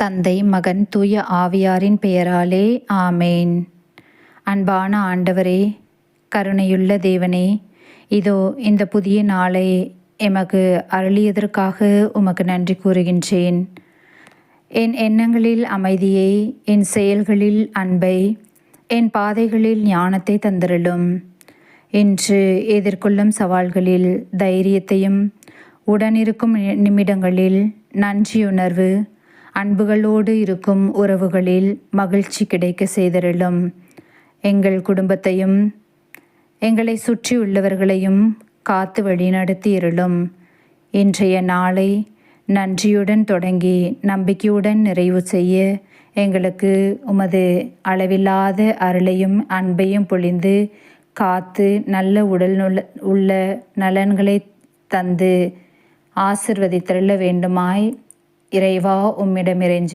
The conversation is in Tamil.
தந்தை, மகன், தூய ஆவியாரின் பெயராலே ஆமேன். அன்பான ஆண்டவரே, கருணையுள்ள தேவனே, இதோ இந்த புதிய நாளை எமக்கு அருளியதற்காக உமக்கு நன்றி கூறுகின்றேன். என் எண்ணங்களில் அமைதியை, என் செயல்களில் அன்பை, என் பாதைகளில் ஞானத்தை தந்திரலும். இன்று எதிர்கொள்ளும் சவால்களில் தைரியத்தையும், உடனிருக்கும் நிமிடங்களில் நன்றியுணர்வு, அன்புகளோடு இருக்கும் உறவுகளில் மகிழ்ச்சி கிடைக்க செய்தருளும். எங்கள் குடும்பத்தையும் எங்களை சுற்றியுள்ளவர்களையும் காத்து வழிநடத்தி இருளும். இன்றைய நாளை நன்றியுடன் தொடங்கி நம்பிக்கையுடன் நிறைவு செய்ய எங்களுக்கு உமது அளவில்லாத அருளையும் அன்பையும் பொழிந்து காத்து நல்ல உடல் உள்ள நலன்களை தந்து ஆசிர்வதித்தருள வேண்டுமாய் இறைவா உம்மிடம்